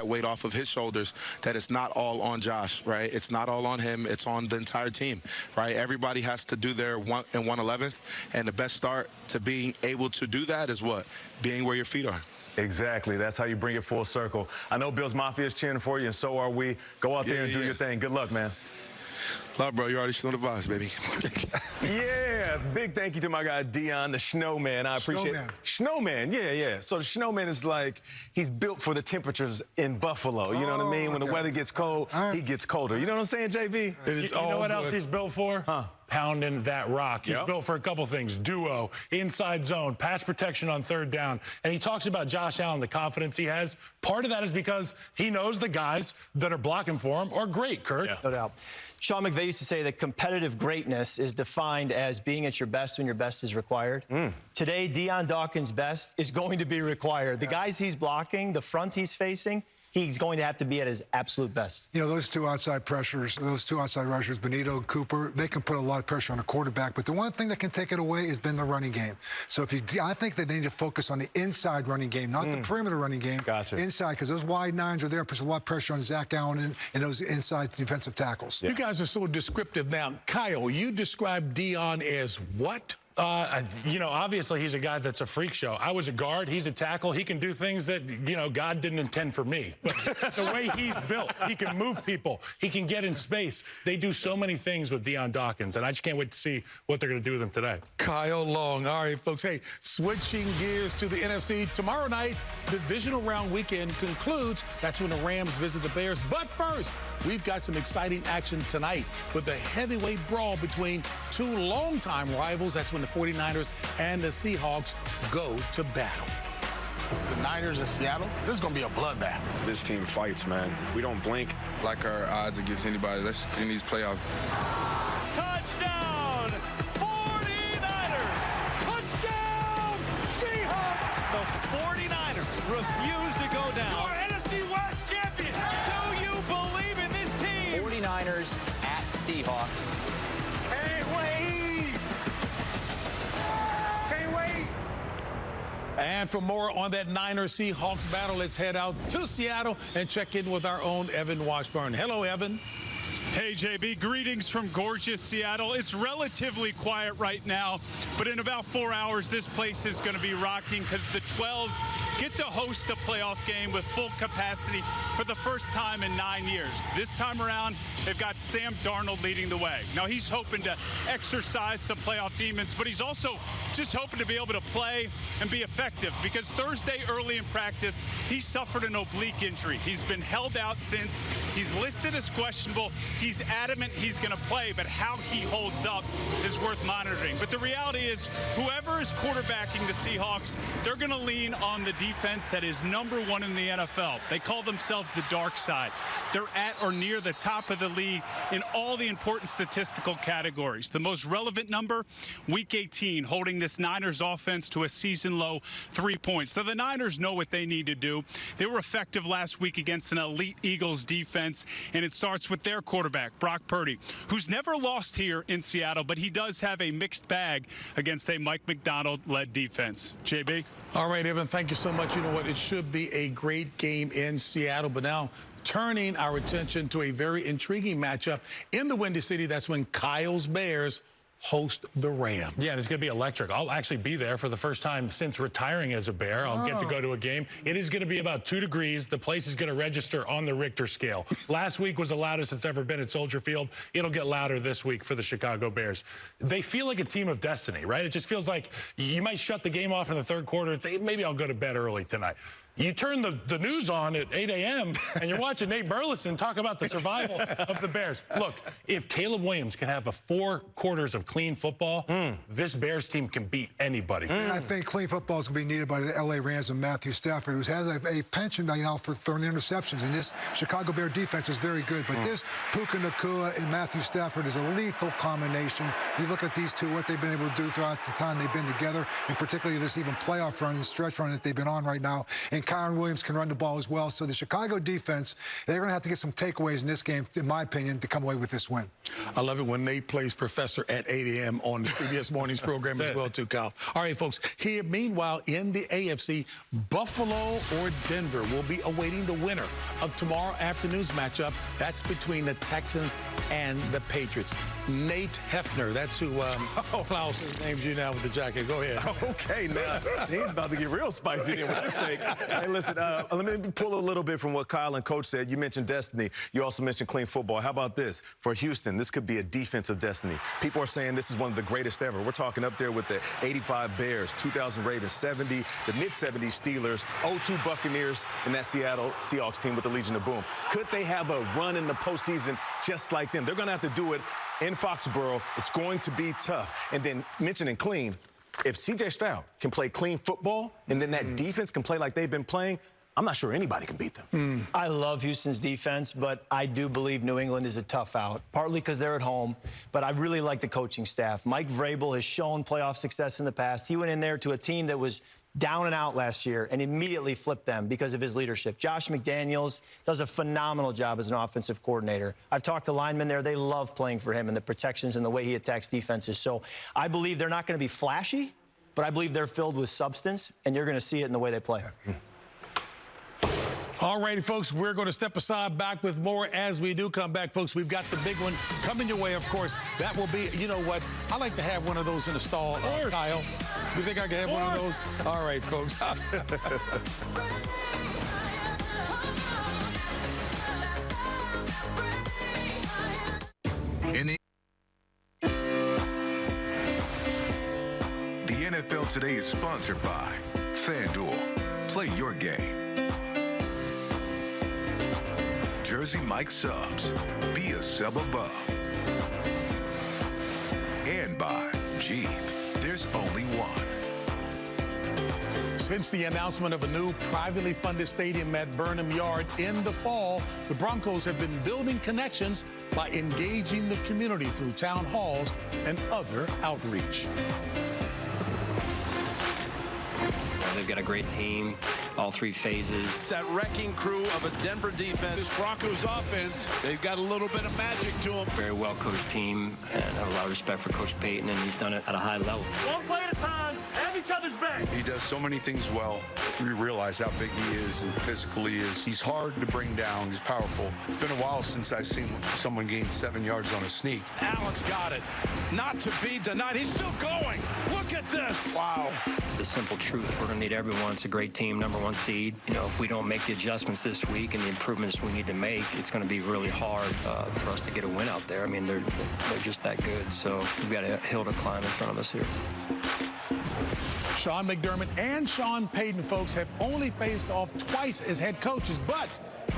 that weight off of his shoulders, that it's not all on Josh, right? It's not all on him. It's on the entire team, right? Everybody has to do their 1/11th, and the best start to being able to do that is what? Being where your feet are. Exactly. That's how you bring it full circle. I know Bills Mafia is cheering for you, and so are we. Go out there and do your thing. Good luck, man. Love, bro. You already showing the vibes, baby. Yeah, big thank you to my guy, Dion, the Snowman. I appreciate it. Snowman, yeah. So the Snowman is like, he's built for the temperatures in Buffalo. You know what I mean? When the weather gets cold, he gets colder. You know what I'm saying, JB? You know what else he's built for? Pounding that rock. He's built for a couple things. Duo, inside zone, pass protection on third down. And he talks about Josh Allen, the confidence he has. Part of that is because he knows the guys that are blocking for him are great, Kurt. No doubt. Sean McVay used to say that competitive greatness is defined as being at your best when your best is required. Today, Dion Dawkins' best is going to be required. The guys he's blocking, the front he's facing, he's going to have to be at his absolute best. You know, those two outside pressures, those two outside rushers, Benito and Cooper, they can put a lot of pressure on a quarterback. But the one thing that can take it away has been the running game. So I think that they need to focus on the inside running game, not the perimeter running game. Gotcha. Inside, because those wide nines are there, puts a lot of pressure on Zach Allen and those inside defensive tackles. You guys are so descriptive now. Kyle, you describe Dion as what? You know, obviously he's a guy that's a freak show. I was a guard. He's a tackle. He can do things that, you know, God didn't intend for me. But the way he's built, he can move people. He can get in space. They do so many things with Dion Dawkins, and I just can't wait to see what they're going to do with him today. Kyle Long. All right, folks. Hey, switching gears to the NFC. Tomorrow night, divisional round weekend concludes. That's when the Rams visit the Bears. But first, we've got some exciting action tonight with the heavyweight brawl between two longtime rivals. That's when the 49ers and the Seahawks go to battle. The Niners in Seattle, this is going to be a bloodbath. This team fights, man. We don't blink. Like our odds against anybody. Let's in these playoffs. Touchdown, 49ers! Touchdown, Seahawks! The 49ers refuse to go down. Your NFC West champion! Do you believe in this team? 49ers at Seahawks. And for more on that Niners-Seahawks battle, let's head out to Seattle and check in with our own Evan Washburn. Hello, Evan. Hey, JB, greetings from gorgeous Seattle. It's relatively quiet right now, but in about 4 hours, this place is going to be rocking because the 12s get to host a playoff game with full capacity for the first time in 9 years. This time around, they've got Sam Darnold leading the way. Now, he's hoping to exercise some playoff demons, but he's also just hoping to be able to play and be effective because Thursday early in practice, he suffered an oblique injury. He's been held out since. He's listed as questionable. He's adamant he's going to play, but how he holds up is worth monitoring. But the reality is, whoever is quarterbacking the Seahawks, they're going to lean on the defense that is #1 in the NFL. They call themselves the dark side. They're at or near the top of the league in all the important statistical categories. The most relevant number, Week 18, holding this Niners offense to a season-low 3 points. So the Niners know what they need to do. They were effective last week against an elite Eagles defense, and it starts with their quarterback, Brock Purdy, who's never lost here in Seattle, but he does have a mixed bag against a Mike McDonald-led defense. JB? All right, Evan, thank you so much. You know what? It should be a great game in Seattle, but now turning our attention to a very intriguing matchup in the Windy City. That's when Kyle's Bears host the Rams. Yeah, it's going to be electric. I'll actually be there for the first time since retiring as a Bear. I'll get to go to a game. It is going to be about 2 degrees. The place is going to register on the Richter scale. Last week was the loudest it's ever been at Soldier Field. It'll get louder this week for the Chicago Bears. They feel like a team of destiny, right? It just feels like you might shut the game off in the third quarter and say, maybe I'll go to bed early tonight. You turn the news on at 8 a.m. and you're watching Nate Burleson talk about the survival of the Bears. Look, if Caleb Williams can have 4 quarters of clean football, this Bears team can beat anybody. And I think clean football is going to be needed by the L.A. Rams and Matthew Stafford, who has a penchant now for throwing interceptions. And this Chicago Bear defense is very good. But this Puka Nacua and Matthew Stafford is a lethal combination. You look at these two, what they've been able to do throughout the time they've been together, and particularly this even playoff run and stretch run that they've been on right now. And Kyron Williams can run the ball as well. So the Chicago defense, they're going to have to get some takeaways in this game, in my opinion, to come away with this win. I love it when Nate plays Professor at 8 a.m. on the CBS Mornings program as well, too, Kyle. All right, folks. Here, meanwhile, in the AFC, Buffalo or Denver will be awaiting the winner of tomorrow afternoon's matchup. That's between the Texans and the Patriots. Nate Hefner, that's who Klaus names you now with the jacket. Go ahead. Okay, now he's about to get real spicy here with this take. Hey, listen, let me pull a little bit from what Kyle and Coach said. You mentioned destiny. You also mentioned clean football. How about this? For Houston, this could be a defensive destiny. People are saying this is one of the greatest ever. We're talking up there with the 85 Bears, 2000 Ravens, 70, the mid-70s Steelers, 02 Buccaneers, and that Seattle Seahawks team with the Legion of Boom. Could they have a run in the postseason just like them? They're going to have to do it in Foxborough. It's going to be tough. And then mentioning clean, if C.J. Stroud can play clean football and then that defense can play like they've been playing, I'm not sure anybody can beat them. I love Houston's defense, but I do believe New England is a tough out, partly because they're at home, but I really like the coaching staff. Mike Vrabel has shown playoff success in the past. He went in there to a team that was down and out last year and immediately flipped them because of his leadership. Josh McDaniels does a phenomenal job as an offensive coordinator. I've talked to linemen there. They love playing for him and the protections and the way he attacks defenses. So I believe they're not going to be flashy, but I believe they're filled with substance, and you're going to see it in the way they play. All righty, folks, we're going to step aside, back with more as we do come back, folks. We've got the big one coming your way, of course. That will be, you know what, I like to have one of those in the stall, Kyle. You think I can have one of those? All right, folks. The NFL Today is sponsored by FanDuel. Play your game. Jersey Mike Subs. Be a sub above. And by Jeep. There's only one. Since the announcement of a new privately funded stadium at Burnham Yard in the fall, the Broncos have been building connections by engaging the community through town halls and other outreach. They've got a great team, all three phases. That wrecking crew of a Denver defense. This Broncos offense, they've got a little bit of magic to them. Very well-coached team, and I have a lot of respect for Coach Payton, and he's done it at a high level. One play at a time, have each other's back. He does so many things well. We realize how big he is and physical he is. He's hard to bring down. He's powerful. It's been a while since I've seen someone gain 7 yards on a sneak. Allen's got it. Not to be denied. He's still going. Look at this. Wow. The simple truth, we're going to need everyone. It's a great team, #1 seed. You know, if we don't make the adjustments this week and the improvements we need to make, it's going to be really hard for us to get a win out there. I mean, they're just that good. So we've got a hill to climb in front of us here. Sean McDermott and Sean Payton, folks, have only faced off twice as head coaches, but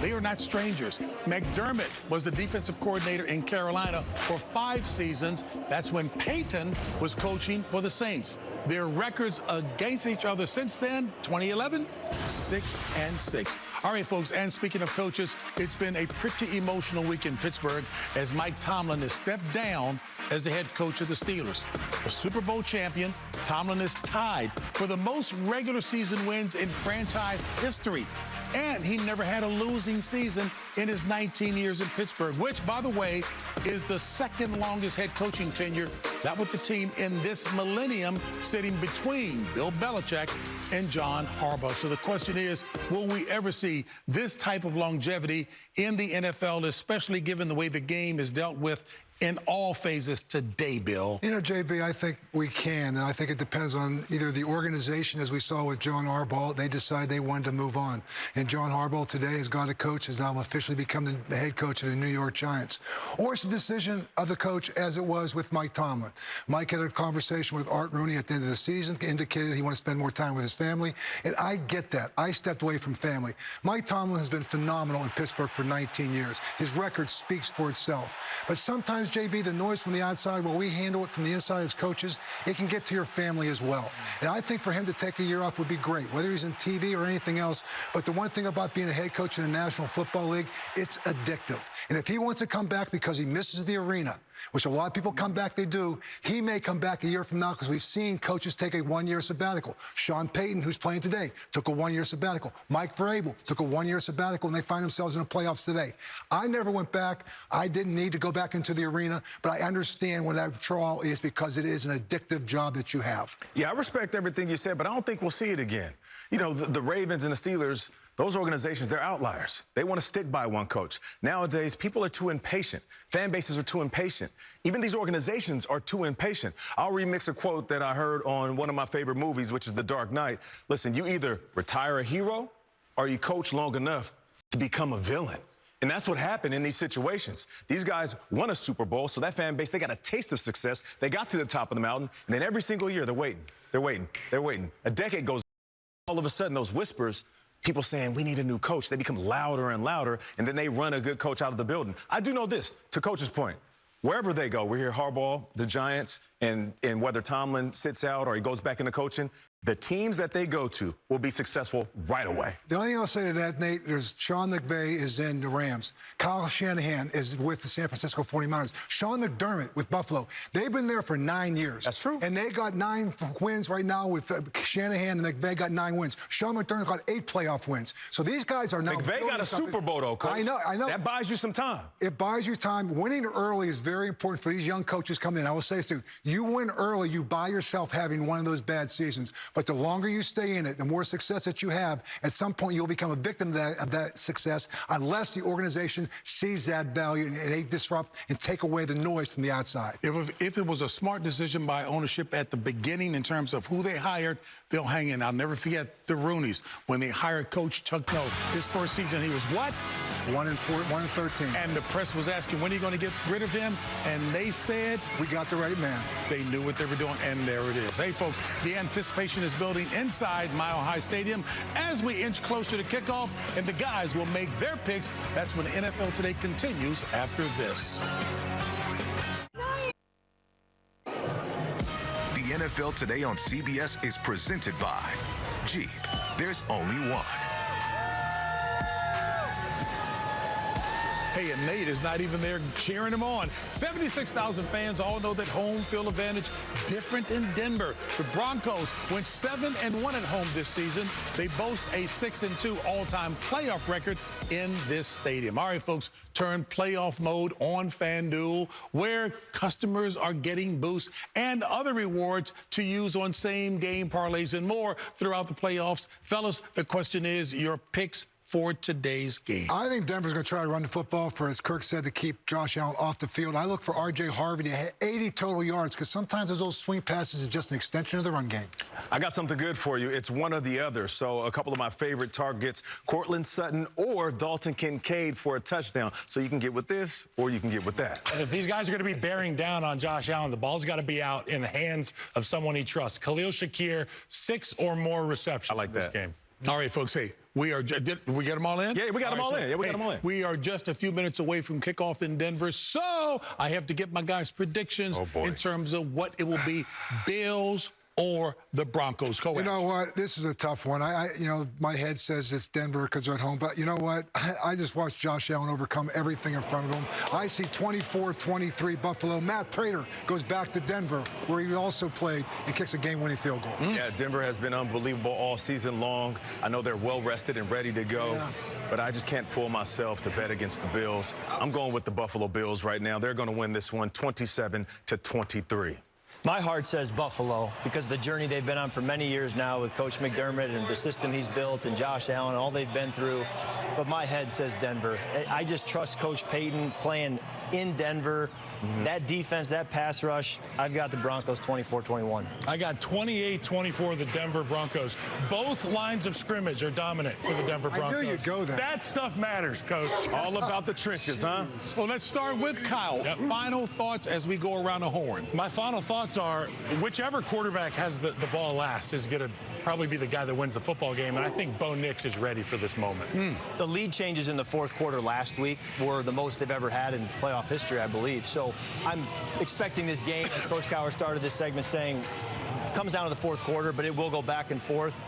they are not strangers. McDermott was the defensive coordinator in Carolina for 5 seasons. That's when Payton was coaching for the Saints. Their records against each other since then, 2011, 6-6. All right, folks, and speaking of coaches, it's been a pretty emotional week in Pittsburgh as Mike Tomlin has stepped down as the head coach of the Steelers. A Super Bowl champion, Tomlin is tied for the most regular season wins in franchise history. And he never had a losing season in his 19 years in Pittsburgh, which, by the way, is the second longest head coaching tenure. That with the team in this millennium, sitting between Bill Belichick and John Harbaugh. So the question is, will we ever see this type of longevity in the NFL, especially given the way the game is dealt with in all phases today, Bill? You know, JB, I think we can, and I think it depends on either the organization, as we saw with John Harbaugh, they decide they wanted to move on. And John Harbaugh today has got a coach, has now officially become the head coach of the New York Giants. Or it's a decision of the coach, as it was with Mike Tomlin. Mike had a conversation with Art Rooney at the end of the season, indicated he wanted to spend more time with his family, and I get that. I stepped away from family. Mike Tomlin has been phenomenal in Pittsburgh for 19 years. His record speaks for itself. But sometimes sometimes, JB, the noise from the outside, where we handle it from the inside as coaches, it can get to your family as well. And I think for him to take a year off would be great, whether he's in TV or anything else. But the one thing about being a head coach in the National Football League, it's addictive. And if he wants to come back because he misses the arena, which a lot of people come back, they do, he may come back a year from now, because we've seen coaches take a one-year sabbatical. Sean Payton, who's playing today, took a one-year sabbatical. Mike Vrabel took a one-year sabbatical, and they find themselves in the playoffs today. I never went back. I didn't need to go back into the arena, but I understand what that withdrawal is, because it is an addictive job that you have. Yeah, I respect everything you said, but I don't think we'll see it again. You know, the Ravens and the Steelers, those organizations, they're outliers. They want to stick by one coach. Nowadays, people are too impatient. Fan bases are too impatient. Even these organizations are too impatient. I'll remix a quote that I heard on one of my favorite movies, which is The Dark Knight. Listen, you either retire a hero or you coach long enough to become a villain. And that's what happened in these situations. These guys won a Super Bowl, so that fan base, they got a taste of success. They got to the top of the mountain, and then every single year, they're waiting. They're waiting. They're waiting. A decade goes, all of a sudden, those whispers, people saying, we need a new coach, they become louder and louder, and then they run a good coach out of the building. I do know this, to Coach's point. Wherever they go, we hear Harbaugh, the Giants, and whether Tomlin sits out or he goes back into coaching, the teams that they go to will be successful right away. The only thing I'll say to that, Nate, there's Sean McVay is in the Rams. Kyle Shanahan is with the San Francisco 49ers. Sean McDermott with Buffalo. They've been there for 9 years. That's true. And they got 9 wins right now with Shanahan, and McVay got 9 wins. Sean McDermott got 8 playoff wins. So these guys are now... McVay got a Super Bowl, though, Coach. I know. That buys you some time. It buys you time. Winning early is very important for these young coaches coming in. I will say this, too. You win early, you buy yourself having one of those bad seasons. But the longer you stay in it, the more success that you have, at some point you'll become a victim of that success, unless the organization sees that value and they disrupt and take away the noise from the outside. If it was a smart decision by ownership at the beginning in terms of who they hired, they'll hang in. I'll never forget the Rooneys when they hired Coach Chuck Noll. His first season, he was what? 1-13. And the press was asking, when are you going to get rid of him? And they said, we got the right man. They knew what they were doing, and there it is. Hey, folks, the anticipation is building inside Mile High Stadium as we inch closer to kickoff, and the guys will make their picks. That's when the NFL Today continues after this. The NFL Today on CBS is presented by Jeep. There's only one. Hey, and Nate is not even there cheering him on. 76,000 fans all know that home field advantage different in Denver. The Broncos went 7-1 at home this season. They boast a 6-2 all-time playoff record in this stadium. All right, folks, turn playoff mode on FanDuel, where customers are getting boosts and other rewards to use on same-game parlays and more throughout the playoffs. Fellas, the question is your picks for today's game. I think Denver's going to try to run the football for, as Kirk said, to keep Josh Allen off the field. I look for R.J. Harvey to hit 80 total yards, because sometimes those swing passes are just an extension of the run game. I got something good for you. It's one or the other. So a couple of my favorite targets, Cortland Sutton or Dalton Kincaid for a touchdown. So you can get with this or you can get with that. And if these guys are going to be bearing down on Josh Allen, the ball's got to be out in the hands of someone he trusts. Khalil Shakir, 6 or more receptions in this game. All right, folks, hey, we get them all in? Yeah, we got them all in. Yeah, we got them all in. We are just a few minutes away from kickoff in Denver, so I have to get my guys' predictions in terms of what it will be, Bills or the Broncos. You know what? This is a tough one. You know, my head says it's Denver because they're at home. But you know what? I just watched Josh Allen overcome everything in front of him. I see 24-23 Buffalo. Matt Prater goes back to Denver, where he also played, and kicks a game-winning field goal. Yeah, Denver has been unbelievable all season long. I know they're well-rested and ready to go. Yeah. But I just can't pull myself to bet against the Bills. I'm going with the Buffalo Bills right now. They're going to win this one 27-23. My heart says Buffalo, because of the journey they've been on for many years now with Coach McDermott and the system he's built and Josh Allen, all they've been through. But my head says Denver. I just trust Coach Payton playing in Denver. That defense, that pass rush, I've got the Broncos 24-21. I got 28-24 the Denver Broncos. Both lines of scrimmage are dominant for the Denver Broncos. I knew you'd go there. That stuff matters, Coach. All about the trenches, huh? Well, let's start with Kyle. Final thoughts as we go around the horn. My final thoughts are whichever quarterback has the ball last is going to probably be the guy that wins the football game, and I think Bo Nix is ready for this moment. The lead changes in the fourth quarter last week were the most they've ever had in playoff history, I believe. So I'm expecting this game, as Coach Cowher started this segment saying, it comes down to the fourth quarter, but it will go back and forth.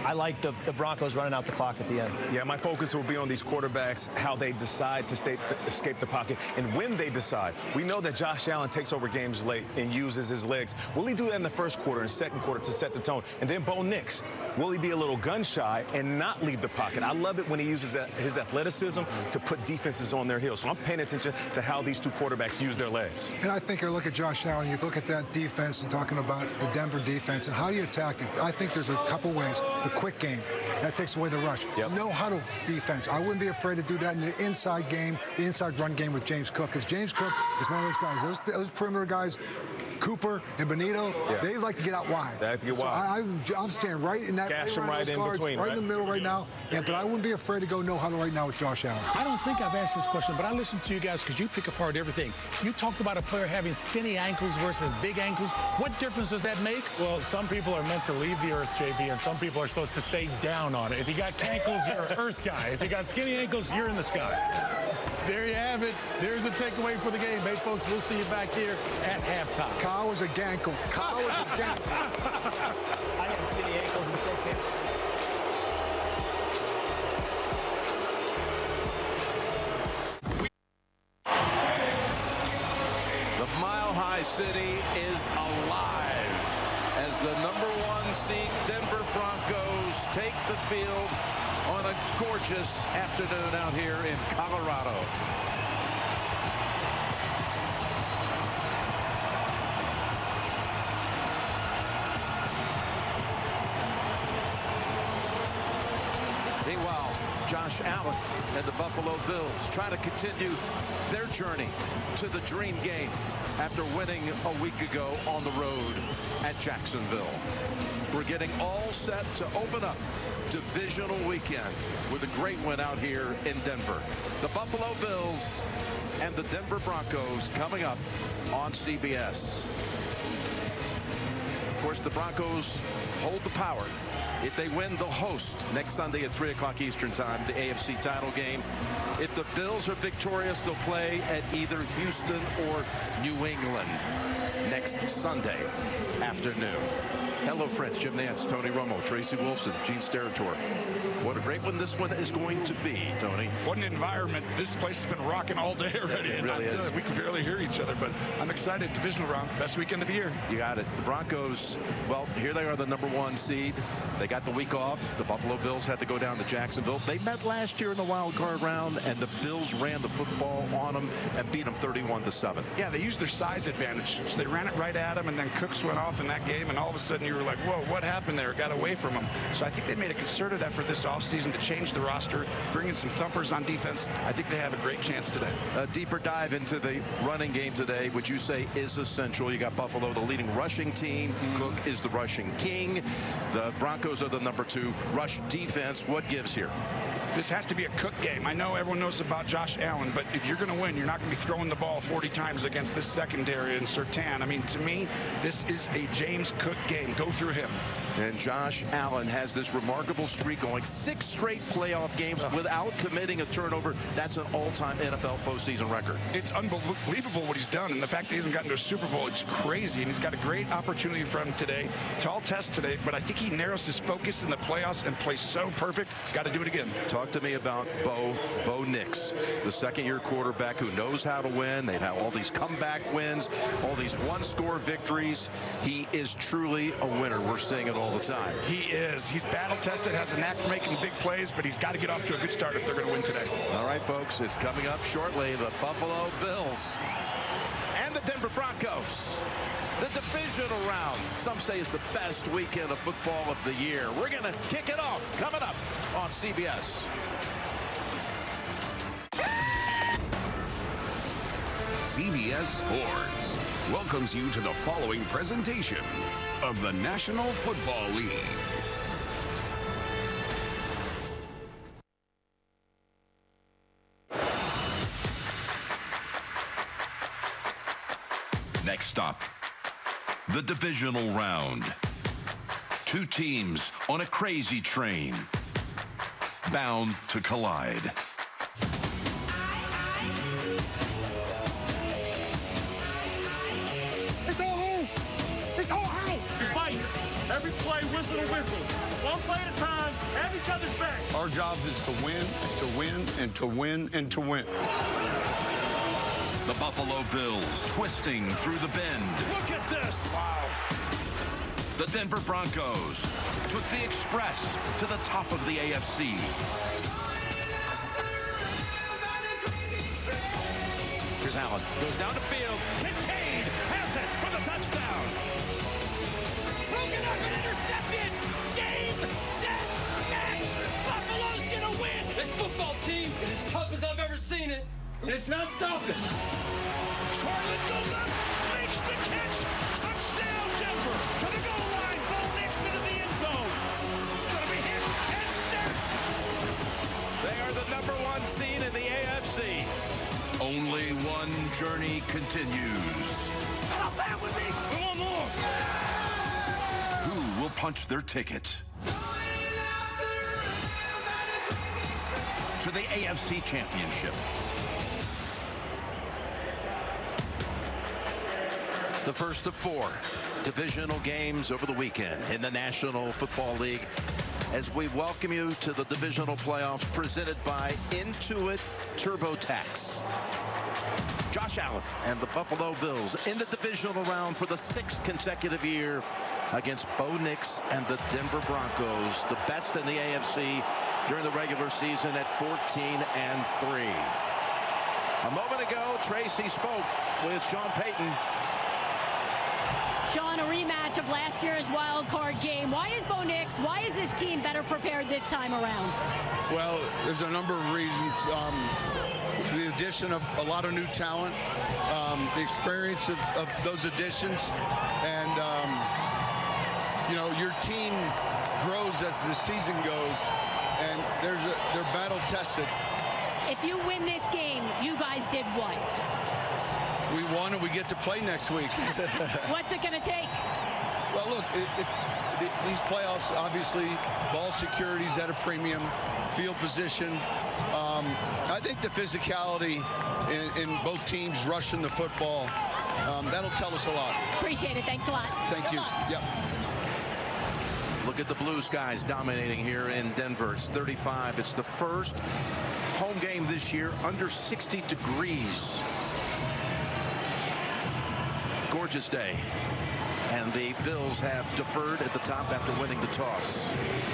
I like the Broncos running out the clock at the end. Yeah, my focus will be on these quarterbacks, how they decide to escape the pocket, and when they decide. We know that Josh Allen takes over games late and uses his legs. Will he do that in the first quarter and second quarter to set the tone? And then Bo Nix, will he be a little gun-shy and not leave the pocket? I love it when he uses his athleticism to put defenses on their heels. So I'm paying attention to how these two quarterbacks use their legs. And I think you look at Josh Allen, you look at that defense and talking about the Denver defense and how you attack it. I think there's a couple ways. The quick game, that takes away the rush. Yep. No huddle defense. I wouldn't be afraid to do that in the inside game, the inside run game with James Cook, because James Cook is one of those guys. Those perimeter guys, Cooper and Benito, they like to get out wide. They like to get wide. I'm standing right in that. Gash them right in guards, between, right in the middle right now. Yeah, but I wouldn't be afraid to go no huddle right now with Josh Allen. I don't think I've asked this question, but I listened to you guys because you pick apart everything. You talked about a player having skinny ankles versus big ankles. What difference does that make? Well, some people are meant to leave the earth, JB, and some people are supposed to stay down on it. If you got ankles, you're an earth guy. If you got skinny ankles, you're in the sky. There you have it. There's a takeaway for the game. Hey, folks, we'll see you back here at halftime. Kyle was a gankle. Kyle was a gankle. I have skinny ankles and so can. The Mile High City is alive as the #1 seed Denver Broncos take the field on a gorgeous afternoon out here in Colorado. Meanwhile, Josh Allen and the Buffalo Bills try to continue their journey to the dream game after winning a week ago on the road at Jacksonville. We're getting all set to open up divisional weekend with a great win out here in Denver. The Buffalo Bills and the Denver Broncos coming up on CBS. Of course, the Broncos hold the power. If they win, they'll host next Sunday at 3 o'clock Eastern time, the AFC title game. If the Bills are victorious, they'll play at either Houston or New England next Sunday afternoon. Hello, friends. Jim Nance, Tony Romo, Tracy Wolfson, Gene Steratore. What a great one this one is going to be, Tony. What an environment. This place has been rocking all day already. It really is. We can barely hear each other, but I'm excited. Divisional round, best weekend of the year. You got it. The Broncos, well, here they are, the #1 seed. They got the week off. The Buffalo Bills had to go down to Jacksonville. They met last year in the wild card round, and the Bills ran the football on them and beat them 31-7. Yeah, they used their size advantage. So they ran it right at them, and then Cooks went off in that game, and all of a sudden you were like, whoa, what happened there? It got away from them. So I think they made a concerted effort this offseason to change the roster, bring in some thumpers on defense. I think they have a great chance today. A deeper dive into the running game today, which you say is essential. You got Buffalo, the leading rushing team. Cook is the rushing king. The Broncos are the #2 rush defense. What gives here? This has to be a Cook game. I know everyone knows about Josh Allen, but if you're going to win, you're not going to be throwing the ball 40 times against this secondary in Surtain. I mean, to me, this is a James Cook game. Go through him. And Josh Allen has this remarkable streak going 6 straight playoff games without committing a turnover. That's an all-time NFL postseason record. It's unbelievable what he's done, and the fact that he hasn't gotten to a Super Bowl, it's crazy, and he's got a great opportunity for him today. Tall test today, but I think he narrows his focus in the playoffs and plays so perfect. He's got to do it again. Talk to me about Bo Nix, the second-year quarterback who knows how to win. They've had all these comeback wins, all these one-score victories. He is truly a winner. We're seeing it all the time. He is. He's battle-tested, has a knack for making big plays, but he's got to get off to a good start if they're going to win today. All right, folks, it's coming up shortly. The Buffalo Bills and the Denver Broncos. The divisional round, some say, is the best weekend of football of the year. We're going to kick it off coming up on CBS. CBS Sports welcomes you to the following presentation of the National Football League. Next stop, the divisional round. Two teams on a crazy train, bound to collide. It's all home. It's all house. Fight. Every play, whistle to whistle. One play at a time. Have each other's back. Our job is to win, to win, and to win, and to win. The Buffalo Bills twisting through the bend. Look at this. Wow. The Denver Broncos took the Express to the top of the AFC. Here's Allen. Goes down the field. Kincaid has it for the touchdown. Broken up and intercepted. Game, set, match. Buffalo's gonna win. This football team is as tough as I've ever seen it, and it's not stopping. Carlin goes up, makes the catch. Touchdown, Denver. To the goal line. Bo Nix into the end zone. Gonna be hit and sacked. They are the #1 seed in the AFC. Only one journey continues. How bad would be? We want more. Who will punch their ticket to the AFC Championship? The first of 4 divisional games over the weekend in the National Football League as we welcome you to the divisional playoffs presented by Intuit TurboTax. Josh Allen and the Buffalo Bills in the divisional round for the 6th consecutive year against Bo Nix and the Denver Broncos, the best in the AFC during the regular season at 14-3. A moment ago, Tracy spoke with Sean Payton. Sean, a rematch of last year's wild card game. Why is Bo Nix, why is this team better prepared this time around? Well, there's a number of reasons. The addition of a lot of new talent, the experience of those additions, and, you know, your team grows as the season goes, and they're battle tested. If you win this game, you guys did what? We won and we get to play next week. What's it going to take? Well, look, these playoffs, obviously, ball security's at a premium, field position. I think the physicality in both teams rushing the football, that'll tell us a lot. Appreciate it. Thanks a lot. Thank you. Yep. Look at the Blue Skies dominating here in Denver. It's 35. It's the first home game this year under 60 degrees. Gorgeous day. And the Bills have deferred at the top after winning the toss.